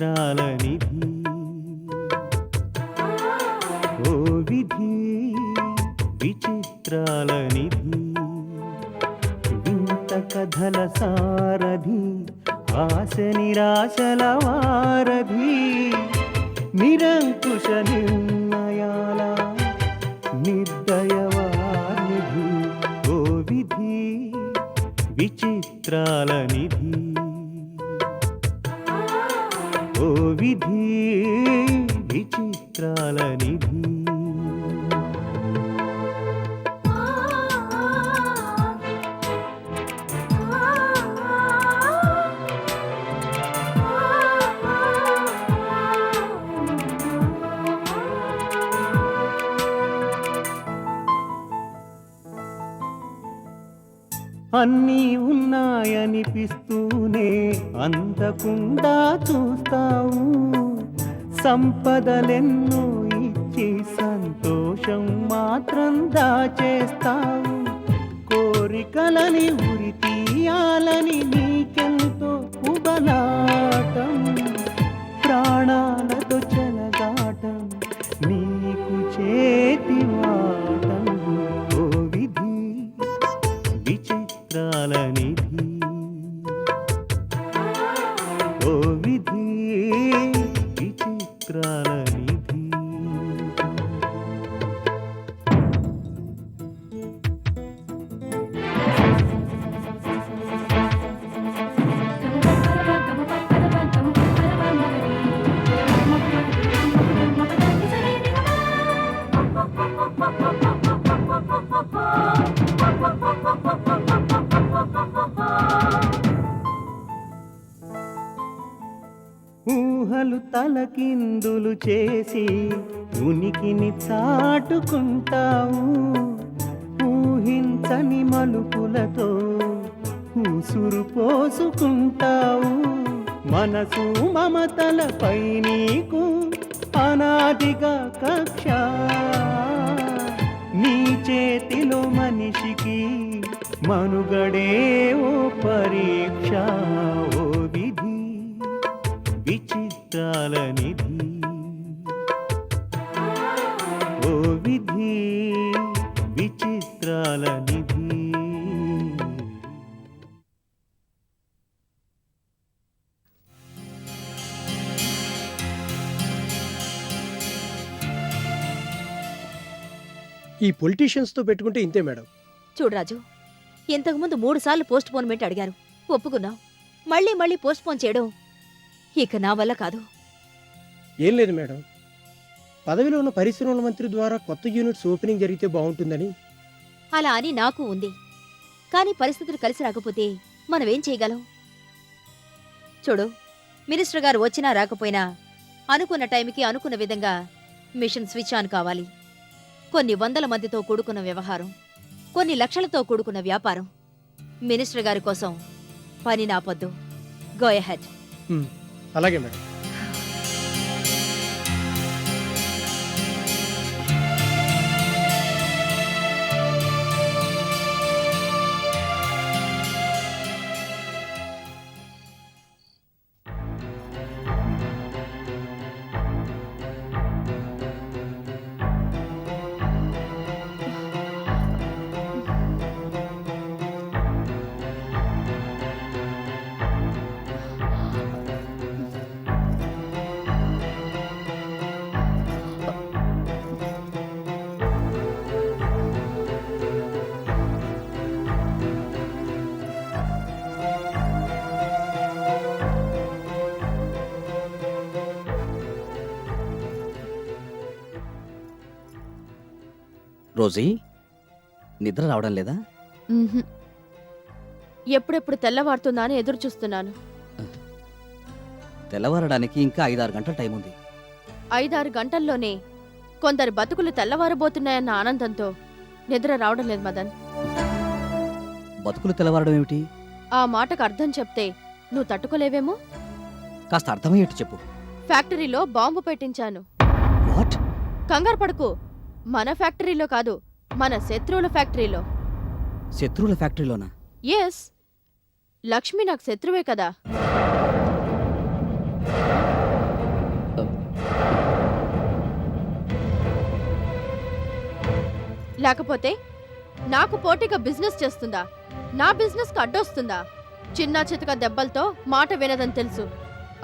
విచిత్రాల నిధి ఓ విధి విచిత్రాల నిధి వింత కథల సారథి ఆశ నిరాశల వారధి నిరంకుశ నిర్ణయాల నిర్దయవానిధి ఓ విధి విచిత్రాల నిధి ఓ విధి విచిత్రాల నిధి అన్నీ ఉన్నాయనిపిస్తూనే అందకుండా చూస్తావు సంపదలెన్నో ఇచ్చి సంతోషం మాత్రం దాచేస్తావు కోరికలని ఉరి తీయాలని నీకెంతో ఉబలాటం ప్రాణాలతో చెలగాటం నీకు చేతివాటం ఓ విధి విచిత్రాల నిధి ఓ విధి విచిత్రాల నిధి ఊహలు తలకిందులు చేసి ఉనికిని చాటుకుంటావు ఊహించని మలుపులతో ఉసురు పోసుకుంటావు మనసు మమతలపై నీకు అనాదిగా కక్ష నీ చేతిలో మనిషికి మనుగడే ఓ పరీక్ష ఓ విధి విచిత్రాల నిధి ఓ విధి విచిత్రాల నిధి ఈ పొలిటీషియన్స్తో పెట్టుకుంటే ఇంతే మేడం. చూడు రాజు, ఇంతకుముందు 3 సార్లు పోస్ట్ పోన్మెంట్ అడిగారు, ఒప్పుకున్నావు. మళ్ళీ మళ్ళీ పోస్ట్ పోన్ చేయడం ఇక నా వల్ల కాదు. ఏం లేదు మేడం, పదవిలో ఉన్న పరిశ్రమల మంత్రి ద్వారా కొత్త యూనిట్స్ ఓపెనింగ్ జరిగితే బాగుంటుందని. అలా అని నాకు ఉంది, కానీ పరిస్థితులు కలిసి రాకపోతే మనమేం చేయగలం? చూడు, మినిస్టర్ గారు వచ్చినా రాకపోయినా అనుకున్న టైంకి అనుకున్న విధంగా మిషన్ స్విచ్ ఆన్ కావాలి. కొన్ని వందల మందితో కూడుకున్న వ్యవహారం, కొన్ని లక్షలతో కూడుకున్న వ్యాపారం. మినిస్టర్ గారి కోసం పని నాపొద్దు. Go ahead. అలాగే మేడం. రోజీ, నిద్ర రావడం లేదా? ఎప్పుడెప్పుడు తెల్లవారుతుందా అని ఎదురు చూస్తున్నాను. తెల్లవారడానికి ఇంకా 5-6 గంటల టైం ఉంది. 5-6 గంటల్లోనే కొందరు బతుకులు తెల్లవారబోతున్నాయన్న ఆనందంతో నిద్ర రావడం లేదు మదన్. బతుకులు తెల్లవారడం ఏమిటి? ఆ మాటకు అర్థం చెప్తే నువ్వు తట్టుకోలేవేమో. కాస్త అర్థమయ్యేట్టు చెప్పు. ఫ్యాక్టరీలో బాంబు పెట్టించాను. వాట్? కంగారు పడకు, మన ఫ్యాక్టరీలో కాదు, మన శత్రువుల ఫ్యాక్టరీలో. శత్రువుల ఫ్యాక్టరీలోనా? ఎస్, లక్ష్మి నాకు శత్రువే కదా. లేకపోతే నాకు పోటీగా బిజినెస్ చేస్తుందా? నా బిజినెస్కి అడ్డొస్తుందా? చిన్న చితక దెబ్బలతో మాట వినదని తెలుసు.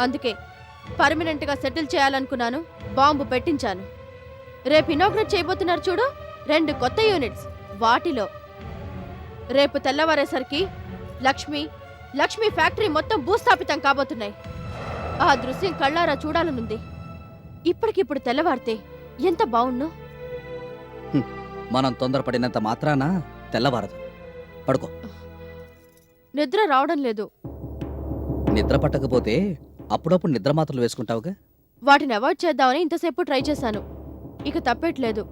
అందుకే పర్మనెంట్గా సెటిల్ చేయాలనుకున్నాను. బాంబు పెట్టించాను. రేపు ఇనాగ్రేట్ చేయబోతున్నారు చూడు, 2 కొత్త యూనిట్స్. వాటిలో రేపు తెల్లవారేసరికి లక్ష్మి ఫ్యాక్టరీ మొత్తం భూస్థాపితం కాబోతున్నాయి. ఆ దృశ్యం కళ్ళారా చూడాలనుంది. ఇప్పటికిప్పుడు తెల్లవారితే ఎంత బావుణ్ణో. మనం తొందరపడినంత మాత్రాన తెల్లవారదు. పడుకో. నిద్ర రావడం లేదు. నిద్ర పట్టకపోతే అప్పుడప్పుడు నిద్ర మాత్రలు వేసుకుంటావుగా. వాటిని అవాయిడ్ చేద్దామని ఇంతసేపు ట్రై చేశాను. ఇక తప్పేట్లేదు.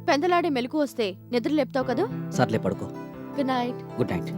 పెందలాడే మెలకు వస్తే నిద్ర లేపుతావు కదా. సర్లే పడుకో. Good night. Good night.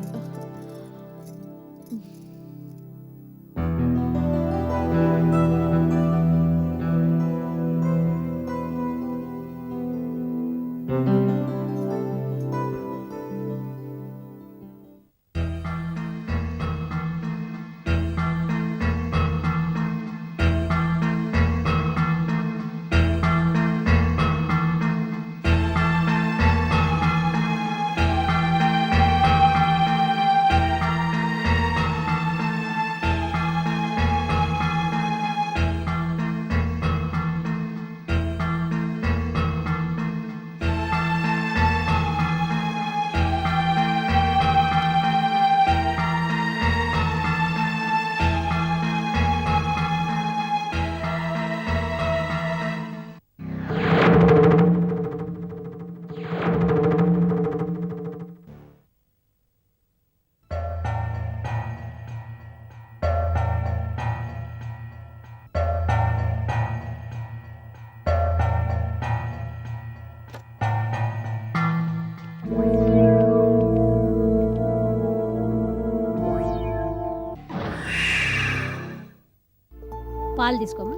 పాలు తీసుకోమా.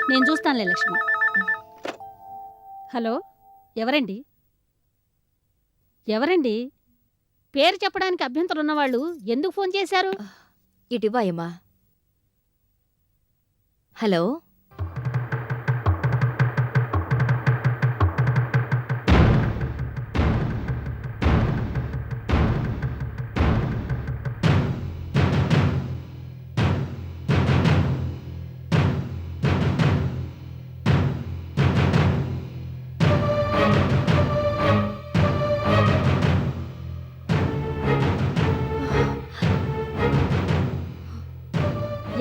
నేను చూస్తానులే లక్ష్మి. హలో, ఎవరండి? ఎవరండి? పేరు చెప్పడానికి అభ్యంతరం ఉన్నవాళ్ళు ఎందుకు ఫోన్ చేశారు? ఇటువాయమ్మా. హలో,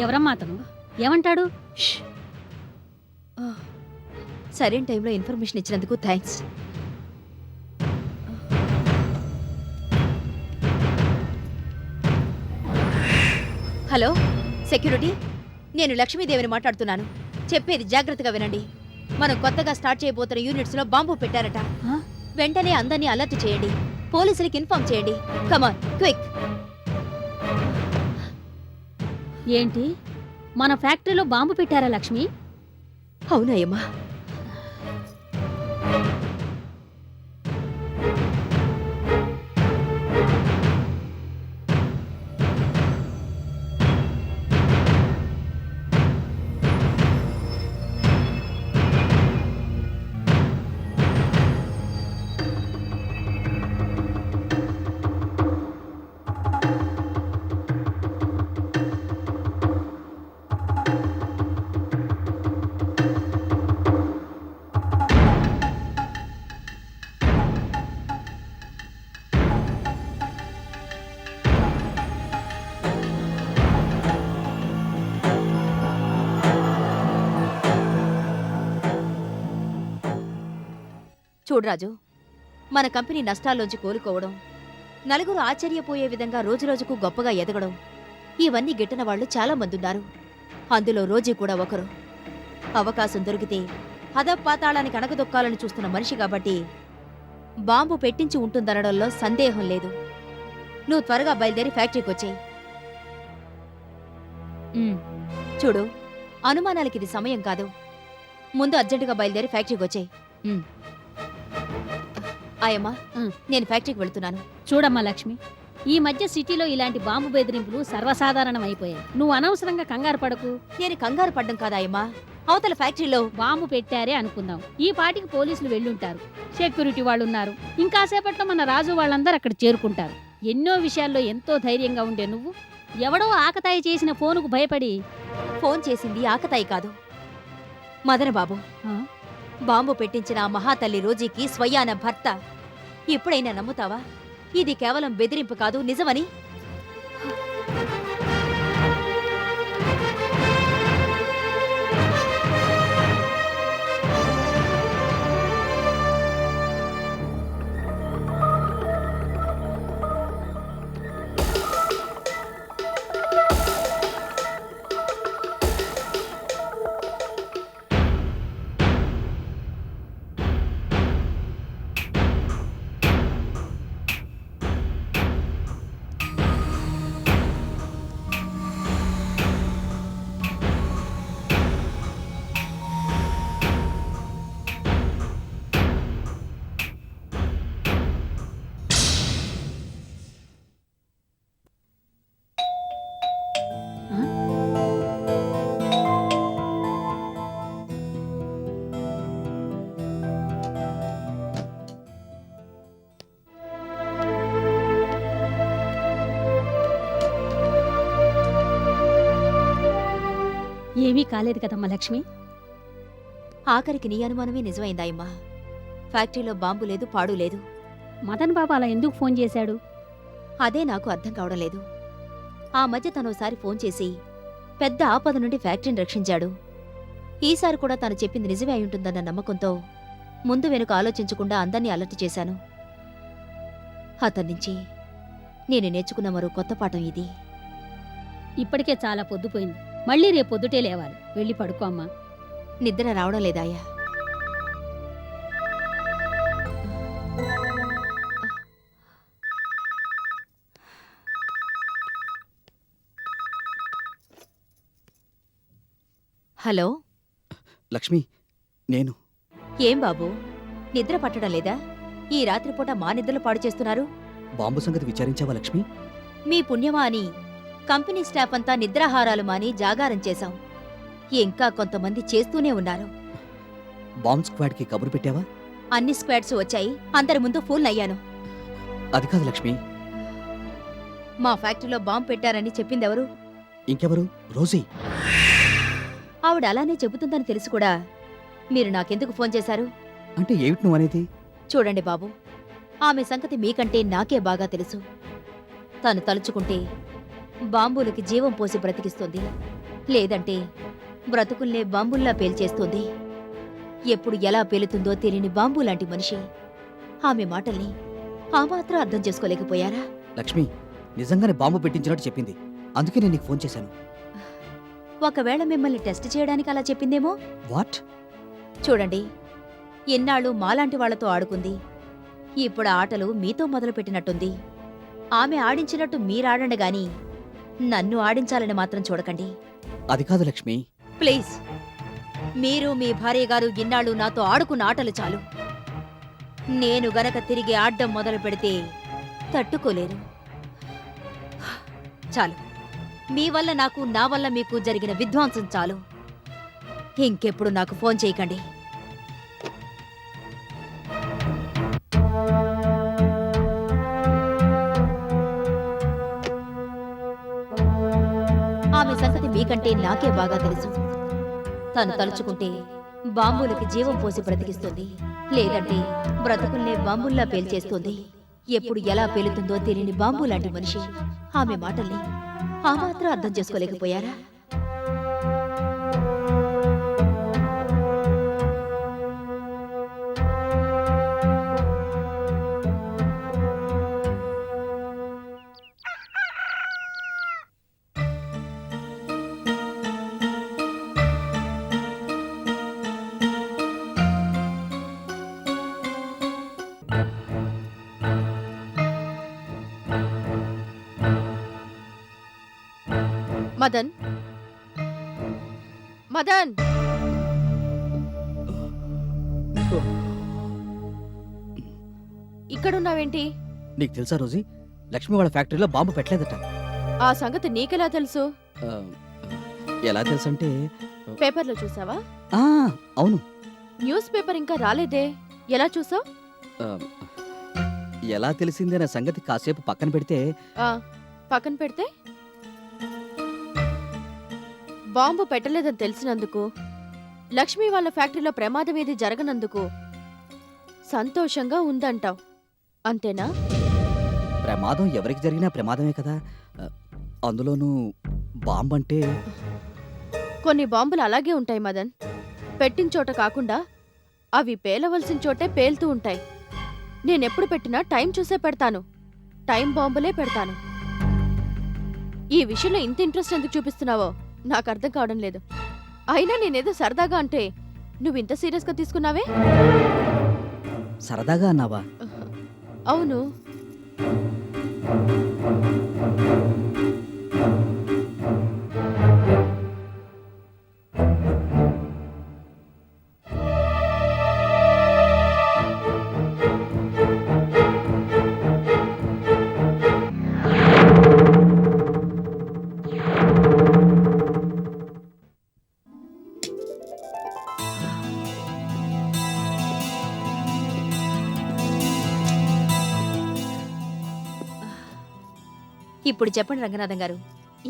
ఎవరమ్మా అతను? ఏమంటాడు? సరైన టైంలో ఇన్ఫర్మేషన్ ఇచ్చినందుకు థ్యాంక్స్. హలో సెక్యూరిటీ, నేను లక్ష్మీదేవిని మాట్లాడుతున్నాను. చెప్పేది జాగ్రత్తగా వినండి. మనం కొత్తగా స్టార్ట్ చేయబోతున్న యూనిట్స్ లో బాంబు పెట్టారట. వెంటనే అందరినీ అలర్ట్ చేయండి. పోలీసులకి ఇన్ఫార్మ్ చేయండి. Come on quick. ఏంటి, మన ఫ్యాక్టరీలో బాంబు పెట్టారా లక్ష్మి? అవునాయమ్మా. చూడరాజు, మన కంపెనీ నష్టాల్లోంచి కోలుకోవడం, నలుగురు ఆశ్చర్యపోయే విధంగా రోజురోజుకు గొప్పగా ఎదగడం, ఇవన్నీ గిట్టన వాళ్ళు చాలా మందున్నారు. అందులో రోజీ కూడా ఒకరు. అవకాశం దొరికితే హదపాతాళానికి అణగదొక్కాలని చూస్తున్న మనిషి కాబట్టి బాంబు పెట్టించి ఉంటుందనడంలో సందేహం లేదు. నువ్వు త్వరగా బయలుదేరి ఫ్యాక్టరీకి వచ్చేయి. చూడు, అనుమానాలకి ఇది సమయం కాదు. ముందు అర్జెంటుగా బయలుదేరి ఫ్యాక్టరీకి వచ్చేయి. ఆయమ్మా, నేను ఫ్యాక్టరీకి వెళ్తున్నాను. చూడమ్మా లక్ష్మి, ఈ మధ్య సిటీలో ఇలాంటి బాంబు బెదిరింపులు సర్వసాధారణం అయిపోయాయి. నువ్వు అనవసరంగా కంగారు పడకు. నేను కంగారు పడ్డం కాదాయమ్మా, అవతల ఫ్యాక్టరీలో బాంబు పెట్టారే అనుకుందాం. ఈ పాటికి పోలీసులు వెళ్ళుంటారు, సెక్యూరిటీ వాళ్ళు ఉన్నారు. ఇంకాసేపట్లో మన రాజు వాళ్ళందరూ అక్కడ చేరుకుంటారు. ఎన్నో విషయాల్లో ఎంతో ధైర్యంగా ఉండే నువ్వు ఎవడో ఆకతాయి చేసిన ఫోనుకు భయపడి ఫోన్ చేసింది ఆకతాయి కాదు, మదనబాబు. ఆ? బాంబు పెట్టించిన ఆ మహాతల్లి రోజీకి స్వయాన భర్త. ఎప్పుడైనా నమ్ముతావా ఇది కేవలం బెదిరింపు కాదు, నిజమని? ఏమీ కాలేదు కదమ్మా లక్ష్మి. ఆఖరికి నీ అనుమానమే నిజమైందాయమ్మా. ఫ్యాక్టరీలో బాంబు లేదు, పాడు లేదు. మదన్ బాబు అలా ఎందుకు ఫోన్ చేశాడు? అదే నాకు అర్థం కావడం లేదు. ఆ మధ్య తనోసారి ఫోన్ చేసి పెద్ద ఆపద నుండి ఫ్యాక్టరీని రక్షించాడు. ఈసారి కూడా తను చెప్పింది నిజమే అయి నమ్మకంతో ముందు వెనుక ఆలోచించకుండా అందర్నీ అలర్ట్ చేశాను. అతన్నించి నేను నేర్చుకున్న మరో కొత్త పాఠం ఇది. ఇప్పటికే చాలా పొద్దుపోయింది. మళ్ళీ రేపు పొద్దుటే లేవాలి. వెళ్ళి పడుకో అమ్మా. నిద్ర రావడం లేదాయా? హలో లక్ష్మి, నేను ఏం బాబు, నిద్ర పట్టడం లేదా? ఈ రాత్రిపూట మా నిద్రలు పాడు చేస్తున్నారు. బాంబు సంగతి విచారించావా లక్ష్మి? మీ పుణ్యమా అని కంపెనీ స్టాఫ్ అంతా నిద్రాహారాలు మాని జాగారం చేశాం. ఇంకా కొంతమంది చేస్తూనే ఉన్నారు. బాంబ్ స్క్వాడ్కి కబురు పెట్టావా? అన్ని స్క్వాడ్స్ వచ్చాయి. అందరి ముందు ఫూల్ అయ్యాను. అది కాదు లక్ష్మి. మా ఫ్యాక్టరీలో బాంబు పెట్టారని చెప్పిందెవరు? ఇంకెవరు? రోజీ. ఆవిడ అలానే చెబుతుందని తెలిసి కూడా మీరు నాకెందుకు ఫోన్ చేశారు? అంటే ఏమిటి నువ్వు అనేది? చూడండి బాబు, ఆమె సంగతి మీకంటే నాకే బాగా తెలుసు. తను తలుచుకుంటే బాంబులకి జీవం పోసి బ్రతికిస్తుంది, లేదంటే బ్రతుకుల్నే బాంబుల్లా పేల్చేస్తుంది. ఎప్పుడు ఎలా పేలుతుందో తెలియని బాంబు లాంటి మనిషి. ఆమె మాటల్ని ఆ మాత్రం అర్థం చేసుకోలేకపోయారా? లక్ష్మి నిజంగానే బాంబు పెట్టించినట్టు చెప్పింది. అందుకే నేను నీకు ఫోన్ చేశాను. ఒకవేళ మిమ్మల్ని టెస్ట్ చేయడానికి అలా చెప్పిందేమో. వాట్? చూడండి, ఎన్నాళ్ళు మాలాంటి వాళ్లతో ఆడుకుంది. ఇప్పుడు ఆ ఆటలు మీతో మొదలుపెట్టినట్టుంది. ఆమె ఆడించినట్టు మీరాడండి గాని నన్ను ఆడించాలని మాత్రం చూడకండి. అది కాదు లక్ష్మి. ప్లీజ్, మీరు మీ భార్య గారు ఇన్నాళ్ళు నాతో ఆడుకున్న ఆటలు చాలు. నేను గనక తిరిగి ఆడ్డం మొదలు పెడితే తట్టుకోలేరు. చాలు, మీ వల్ల నాకు, నా వల్ల మీకు జరిగిన విధ్వంసం చాలు. ఇంకెప్పుడు నాకు ఫోన్ చేయకండి. ఆమె సంగతి మీకంటే నాకే బాగా తెలుసు. తను తలుచుకుంటే బాంబులకి జీవం పోసి బ్రతికిస్తుంది, లేదంటే బ్రతుకుల్నే బాంబుల్లా పేల్చేస్తుంది. ఎప్పుడు ఎలా పేలుతుందో తెలియని బాంబు లాంటి మనిషి. ఆమె మాటల్ని ఆ మాత్రం అర్థం చేసుకోలేకపోయారా? మదన్ మదన్ ఇక్కడున్నావేంటి? నీకు తెలుసా రోజీ, లక్ష్మి వాళ్ళ ఫ్యాక్టరీలో బాంబు పెట్టలేదట. ఆ సంగతి నీకెలా తెలుసు? ఆ, ఎలా తెలుసంటే పేపర్లో చూసావా? ఆ, అవును. న్యూస్ పేపర్ ఇంకా రాలేదే, ఎలా చూసావ్? ఆ, ఎలా తెలిసిందనే సంగతి కాసేపు పక్కన పెడితే పక్కన పెడితే బాంబు పెట్టలేదని తెలిసినందుకు, లక్ష్మి వాళ్ళ ఫ్యాక్టరీలో ప్రమాదం ఏది జరగనందుకు సంతోషంగా ఉందంటావ్, అంతేనా? ప్రమాదం ఎవరికి జరిగినా ప్రమాదమే కదా. ఆ, అందులోనూ బాంబు అంటే కొన్ని బాంబులు అలాగే ఉంటాయి మదన్. పెట్టిన చోట కాకుండా అవి పేలవలసిన చోటే పేలుతూ ఉంటాయి. నేనెప్పుడు పెట్టినా టైం చూసే పెడతాను, టైం బాంబులే పెడతాను. ఈ విషయంలో ఇంత ఇంట్రెస్ట్ ఎందుకు చూపిస్తున్నావో నాకు అర్థం కావడం లేదు. అయినా నేనేదో సరదాగా అంటే నువ్వు ఇంత సీరియస్గా తీసుకున్నావే? సరదాగా అన్నావా? అవును. ఇప్పుడు చెప్పండి రంగనాథం గారు,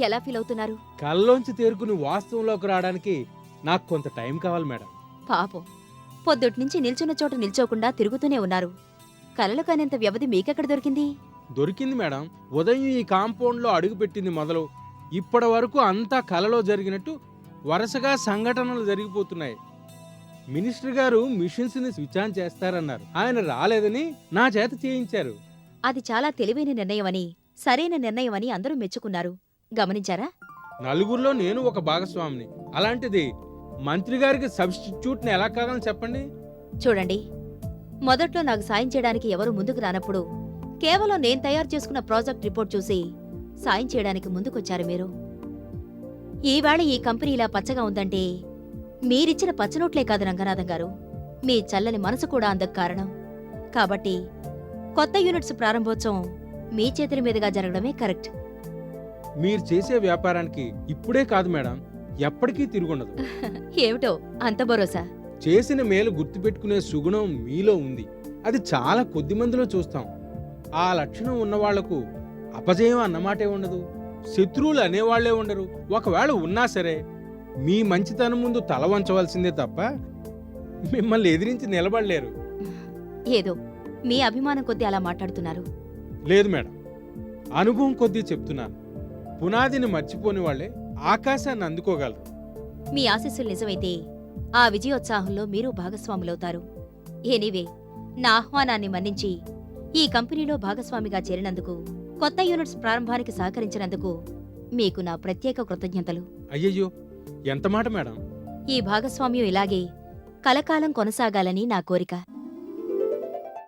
ఎలా ఫీల్ అవుతున్నారు? కల్లోంచి తేరుకుని వాస్తవంలోకి రావడానికి నాకు కొంత టైం కావాలి మేడం. పాపం, పొద్దుట్నుంచి నిల్చున్న చోట నిల్చోకుండా తిరుగుతూనే ఉన్నారు. కలలు కానేంత వ్యవధి మీకెక్కడ దొరికింది? దొరికింది మేడం. ఉదయం ఈ కాంపౌండ్లో అడుగుపెట్టింది మొదలు ఇప్పటి వరకు అంతా కలలో జరిగినట్టు వరుసగా సంఘటనలు జరిగిపోతున్నాయి. మినిస్టర్ గారు మిషన్స్ ని స్విచ్ ఆన్ చేస్తారన్నారు. ఆయన రాలేదని నా చేత చేయించారు. అది చాలా తెలివైన నిర్ణయమని, సరైన నిర్ణయమని అందరూ మెచ్చుకున్నారు. గమనించారా? నలుగురిలో నేను ఒక భాగస్వామిని. అలాంటిది మంత్రి గారికి సబ్స్టిట్యూట్ ని ఎలా కాగలను చెప్పండి? చూడండి, మొదట్లో నాకు సాయం చేయడానికి ఎవరు ముందుకు రానప్పుడు కేవలం నేను తయారు చేసుకున్న ప్రాజెక్ట్ రిపోర్ట్ చూసి సాయం చేయడానికి ముందుకొచ్చారు మీరు. ఈవేళ ఈ కంపెనీ ఇలా పచ్చగా ఉందంటే మీరిచ్చిన పచ్చనోట్లే కాదు రంగనాథం గారు, మీ చల్లని మనసు కూడా అందుకు కారణం. కాబట్టి కొత్త యూనిట్స్ ప్రారంభోత్సవం మీ చేతుల మీదుగా జరగడమే కరెక్ట్. మీరు చేసే వ్యాపారానికి ఇప్పుడే కాదు మేడం, ఎప్పటికీ తిరుగుండదు. ఏమిటో అంత భరోసా? చేసిన మేలు గుర్తుపెట్టుకునే సుగుణం మీలో ఉంది. అది చాలా కొద్ది మందిలో చూస్తాం. ఆ లక్షణం ఉన్నవాళ్లకు అపజయం అన్నమాటే ఉండదు, శత్రువులు అనేవాళ్లే ఉండరు. ఒకవేళ ఉన్నా సరే మీ మంచితనం ముందు తల వంచవలసిందే తప్ప మిమ్మల్ని ఎదిరించి నిలబడలేరు. ఏదో మీ అభిమానం కొద్దీ అలా మాట్లాడుతున్నారు. లేదు మేడం, అనుభవం కొద్దీ చెప్తున్నాను. పునాదిని మర్చిపోని వాళ్లే ఆకాశాన్ని అందుకోగలరు. మీ ఆశీస్సులు నిజమైతే ఆ విజయోత్సాహంలో మీరు భాగస్వాములవుతారు. ఎనీవే, నా ఆహ్వానాన్ని మన్నించి ఈ కంపెనీలో భాగస్వామిగా చేరినందుకు, కొత్త యూనిట్స్ ప్రారంభానికి సహకరించినందుకు మీకు నా ప్రత్యేక కృతజ్ఞతలు. అయ్యయ్యో, ఎంత మాట మేడం. ఈ భాగస్వామ్యం ఇలాగే కలకాలం కొనసాగాలని నా కోరిక.